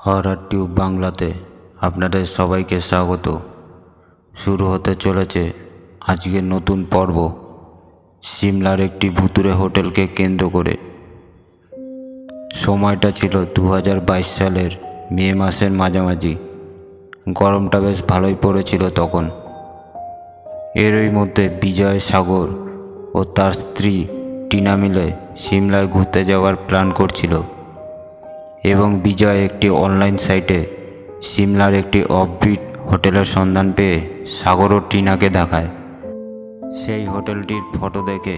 Horror tube বাংলাতে আপনাদের সবাইকে স্বাগত। শুরু হতে চলেছে আজকের নতুন পর্ব সিমলার একটি ভুতুড়ে হোটেলকে কেন্দ্র করে। সময়টা ছিল 2022 সালের মে মাসের মাঝামাঝি। গরমটা বেশ ভালোই পড়েছিল তখন। এরই মধ্যে বিজয়, সাগর ও তার স্ত্রী টিনা মিলে সিমলায় ঘুরতে যাওয়ার প্ল্যান করছিল এবং বিজয় একটি অনলাইন সাইটে সিমলার একটি অফবিট হোটেলের সন্ধান পেয়ে সাগর ও টিনাকে দেখায়। সেই হোটেলটির ফটো দেখে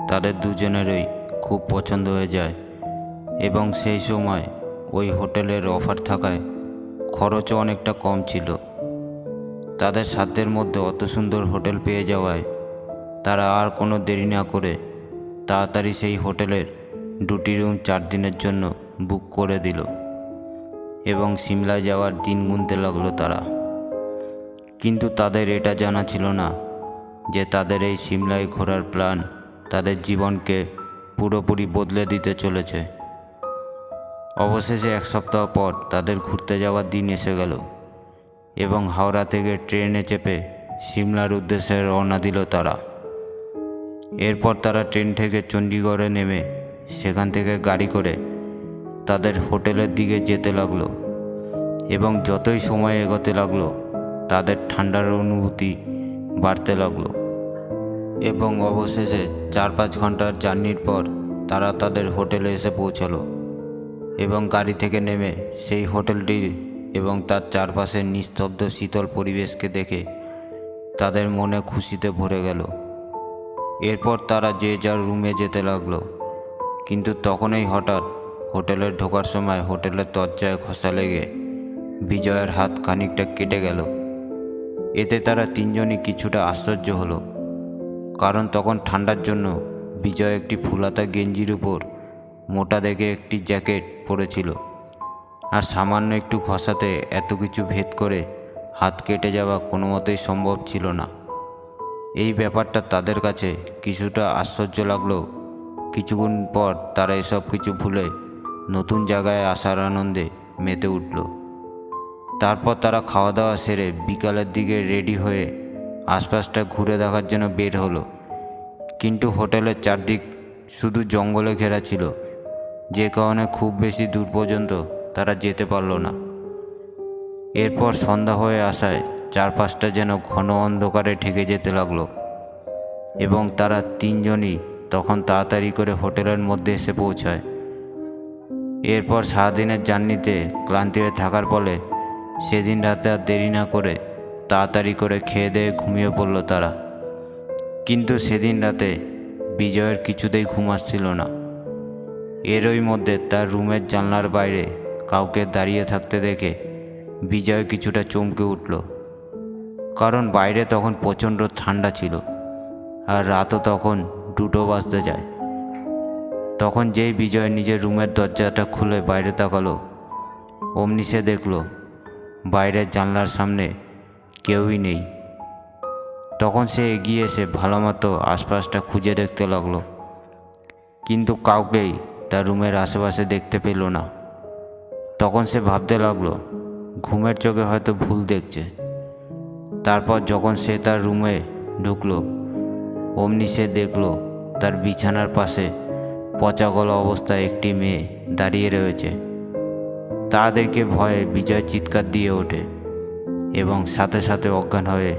তাদের দুজনেরই খুব পছন্দ হয়ে যায় এবং সেই সময় ওই হোটেলের অফার থাকায় খরচও অনেকটা কম ছিল। তাদের সাধ্যের মধ্যে অত সুন্দর হোটেল পেয়ে যাওয়ায় তারা আর কোনো দেরি না করে তাড়াতাড়ি সেই হোটেলের 2টি রুম 4 দিনের জন্য বুক করে দিল এবং সিমলায় যাওয়ার দিন গুনতে লাগলো তারা। কিন্তু তাদের এটা জানা ছিল না যে তাদের এই সিমলায় ঘোরার প্ল্যান তাদের জীবনকে পুরোপুরি বদলে দিতে চলেছে। অবশেষে 1 সপ্তাহ পর তাদের ঘুরতে যাওয়ার দিন এসে গেল এবং হাওড়া থেকে ট্রেনে চেপে সিমলার উদ্দেশ্যে রওনা দিল তারা। এরপর তারা ট্রেন থেকে চণ্ডীগড়ে নেমে সেখান থেকে গাড়ি করে তাদের হোটেলের দিকে যেতে লাগলো এবং যতই সময় এগোতে লাগলো তাদের ঠান্ডার অনুভূতি বাড়তে লাগলো এবং অবশেষে 4-5 ঘন্টার জার্নির পর তারা তাদের হোটেলে এসে পৌঁছালো এবং গাড়ি থেকে নেমে সেই হোটেলটির এবং তার চারপাশের নিস্তব্ধ শীতল পরিবেশকে দেখে তাদের মনে খুশিতে ভরে গেল। এরপর তারা যে যার রুমে যেতে লাগলো, কিন্তু তখনই হঠাৎ হোটেলে ঢোকার সময় হোটেলের দরজায় ঘষা লেগে বিজয়ের হাত খানিকটা কেটে গেল। এতে তারা তিনজনই কিছুটা আশ্চর্য হলো, কারণ তখন ঠান্ডার জন্য বিজয় একটি ফুলাতা গেঞ্জির উপর মোটা দেখে একটি জ্যাকেট পরেছিল, আর সামান্য একটু ঘষাতে এত কিছু ভেদ করে হাত কেটে যাওয়া কোনো মতেই সম্ভব ছিল না। এই ব্যাপারটা তাদের কাছে কিছুটা আশ্চর্য লাগলেও কিছুক্ষণ পর তারা এসব কিছু ভুলে নতুন জায়গায় আসার আনন্দে মেতে উঠল। তারপর তারা খাওয়া দাওয়া সেরে বিকালের দিকে রেডি হয়ে আশপাশটা ঘুরে দেখার জন্য বের হলো, কিন্তু হোটেলের চারদিক শুধু জঙ্গলে ঘেরা ছিল, যে কারণে খুব বেশি দূর পর্যন্ত তারা যেতে পারল না। এরপর সন্ধ্যা হয়ে আসায় চারপাশটা যেন ঘন অন্ধকারে ঢেকে যেতে লাগলো এবং তারা তিনজনই তখন তাড়াতাড়ি করে হোটেলের মধ্যে এসে পৌঁছায়। এরপর সারাদিনের জার্নিতে ক্লান্তি হয়ে থাকার ফলে সেদিন রাতে আর দেরি না করে তাড়াতাড়ি করে খেয়ে দিয়ে ঘুমিয়ে পড়ল তারা। কিন্তু সেদিন রাতে বিজয়ের কিছুতেই ঘুম আসছিল না। এরই মধ্যে তার রুমের জানলার বাইরে কাউকে দাঁড়িয়ে থাকতে দেখে বিজয় কিছুটা চমকে উঠল, কারণ বাইরে তখন প্রচণ্ড ঠান্ডা ছিল আর রাতও তখন 2টো বাজতে যায়। তখন যেই বিজয় নিজের রুমের দরজাটা খুলে বাইরে তাকালো, অমনি সে দেখল বাইরের জানলার সামনে কেউই নেই। তখন সে এগিয়ে এসে ভালোমতো আশপাশটা খুঁজে দেখতে লাগলো, কিন্তু কাউকেই তার রুমের আশেপাশে দেখতে পেল না। তখন সে ভাবতে লাগলো ঘুমের চোখে হয়তো ভুল দেখছে। তারপর যখন সে তার রুমে ঢুকলো, অমনি সে দেখলো তার বিছানার পাশে পচা গলা অবস্থায় একটি মেয়ে দাঁড়িয়ে রয়েছে। তা দেখে ভয়ে বিজয় চিৎকার দিয়ে ওঠে এবং সাথে সাথে অজ্ঞান হয়ে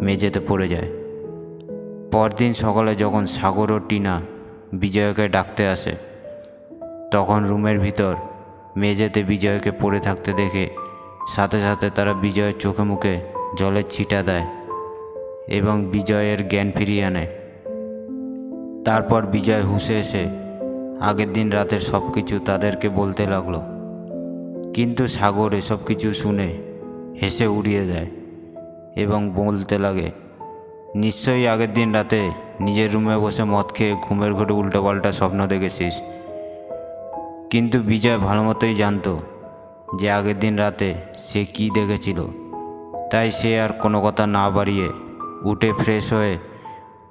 মেঝেতে পড়ে যায়। পরদিন সকালে যখন সাগর ও টিনা বিজয়কে ডাকতে আসে, তখন রুমের ভিতর মেঝেতে বিজয়কে পড়ে থাকতে দেখে সাথে সাথে তারা বিজয়ের চোখে মুখে জলের ছিটা দেয় এবং বিজয়ের জ্ঞান ফিরিয়ে আনে। তারপর বিজয় হুঁশে এসে আগের দিন রাতের সব কিছু তাদেরকে বলতে লাগলো, কিন্তু সাগর এসব কিছু শুনে হেসে উড়িয়ে দেয় এবং বলতে লাগে, নিশ্চয়ই আগের দিন রাতে নিজের রুমে বসে মদ খেয়ে ঘুমের ঘোরে উল্টোপাল্টা স্বপ্ন দেখেছিস। কিন্তু বিজয় ভালো মতোই জানতো যে আগের দিন রাতে সে কী দেখেছিল, তাই সে আর কোনো কথা না বাড়িয়ে উঠে ফ্রেশ হয়ে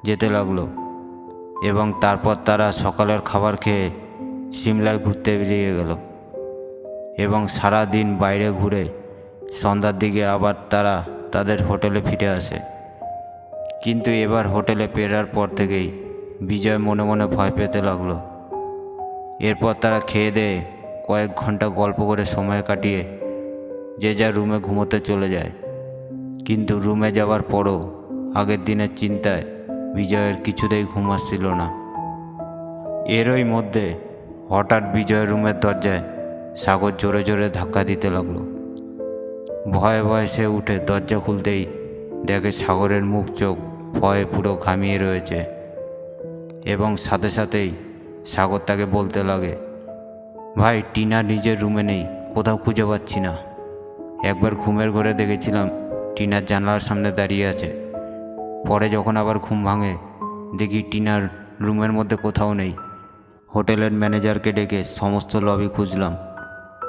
যেতে লাগলো এবং তারপর তারা সকালের খাবার খেয়ে সিমলায় ঘুরতে বেরিয়ে গেল। এবং সারা দিন বাইরে ঘুরে সন্ধ্যার দিকে আবার তারা তাদের হোটেলে ফিরে আসে। কিন্তু এবার হোটেলে ফেরার পর থেকেই বিজয় মনে মনে ভয় পেতে লাগলো। এরপর তারা খেয়ে দেয়ে কয়েক ঘন্টা গল্প করে সময় কাটিয়ে যে যার রুমে ঘুমোতে চলে যায়। কিন্তু রুমে যাওয়ার পরও আগের দিনের চিন্তায় বিজয়ের কিছুতেই ঘুম আসছিল না। এরই মধ্যে হঠাৎ বিজয়ের রুমের দরজায় সাগর জোরে জোরে ধাক্কা দিতে লাগলো। ভয়ে ভয়ে সে উঠে দরজা খুলতেই দেখে সাগরের মুখ চোখ ভয়ে পুরো ঘামিয়ে রয়েছে এবং সাথে সাথেই সাগর তাকে বলতে লাগে, ভাই টিনা নিজের রুমে নেই, কোথাও খুঁজে পাচ্ছি না। একবার ঘুমের ঘরে দেখেছিলাম টিনার জানলার সামনে দাঁড়িয়ে আছে। পরে যখন আবার ঘুম ভাঙে দেখি টিনার রুমের মধ্যে কোথাও নেই। হোটেলের ম্যানেজারকে ডেকে সমস্ত লবি খুঁজলাম,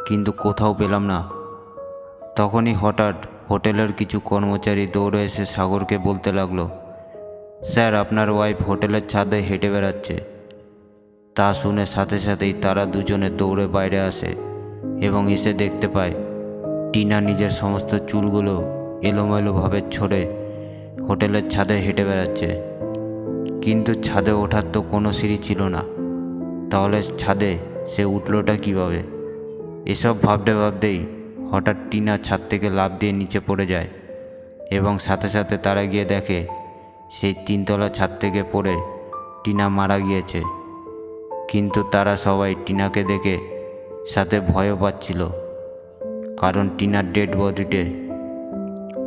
কিন্তু কোথাও পেলাম না। তখনই হঠাৎ হোটেলের কিছু কর্মচারী দৌড়ে এসে সাগরকে বলতে লাগলো, স্যার আপনার ওয়াইফ হোটেলের ছাদে হেঁটে বেড়াচ্ছে। তা শুনে সাথে সাথেই তারা দুজনে দৌড়ে বাইরে আসে এবং এসে দেখতে পায় টিনা নিজের সমস্ত চুলগুলো এলোমেলোভাবে ছড়ে হোটেলের ছাদে হেঁটে বেড়াচ্ছে। কিন্তু ছাদে ওঠার তো কোনো সিঁড়ি ছিল না, তাহলে ছাদে সে উঠলোটা কীভাবে? এসব ভাবতে ভাবতেই হঠাৎ টিনা ছাদ থেকে লাফ দিয়ে নিচে পড়ে যায় এবং সাথে সাথে তারা গিয়ে দেখে সেই 3 তলা ছাদ থেকে পড়ে টিনা মারা গিয়েছে। কিন্তু তারা সবাই টিনাকে দেখে সাথে ভয়ও পাচ্ছিল, কারণ টিনার ডেড বডিতে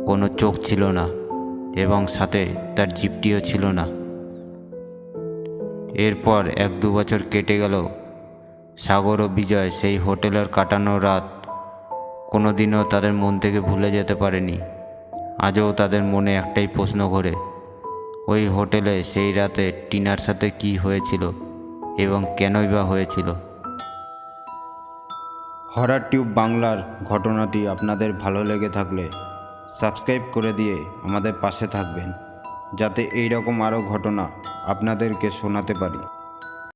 কোনো চোখ ছিল না এবং সাথে তার জিভটিও ছিল না। এরপর 1-2 বছর কেটে গেল। সাগর ও বিজয় সেই হোটেলের কাটানো রাত কোনো দিনও তাদের মন থেকে ভুলে যেতে পারেনি। আজও তাদের মনে একটাই প্রশ্ন ঘোরে, ওই হোটেলে সেই রাতে টিনার সাথে কি হয়েছিল এবং কেনই বা হয়েছিল। হরর টিউব বাংলার ঘটনাটি আপনাদের ভালো লেগে থাকলে সাবস্ক্রাইব করে দিয়ে আমাদের পাশে থাকবেন, যাতে এই রকম আরও ঘটনা আপনাদেরকে শোনাতে পারি।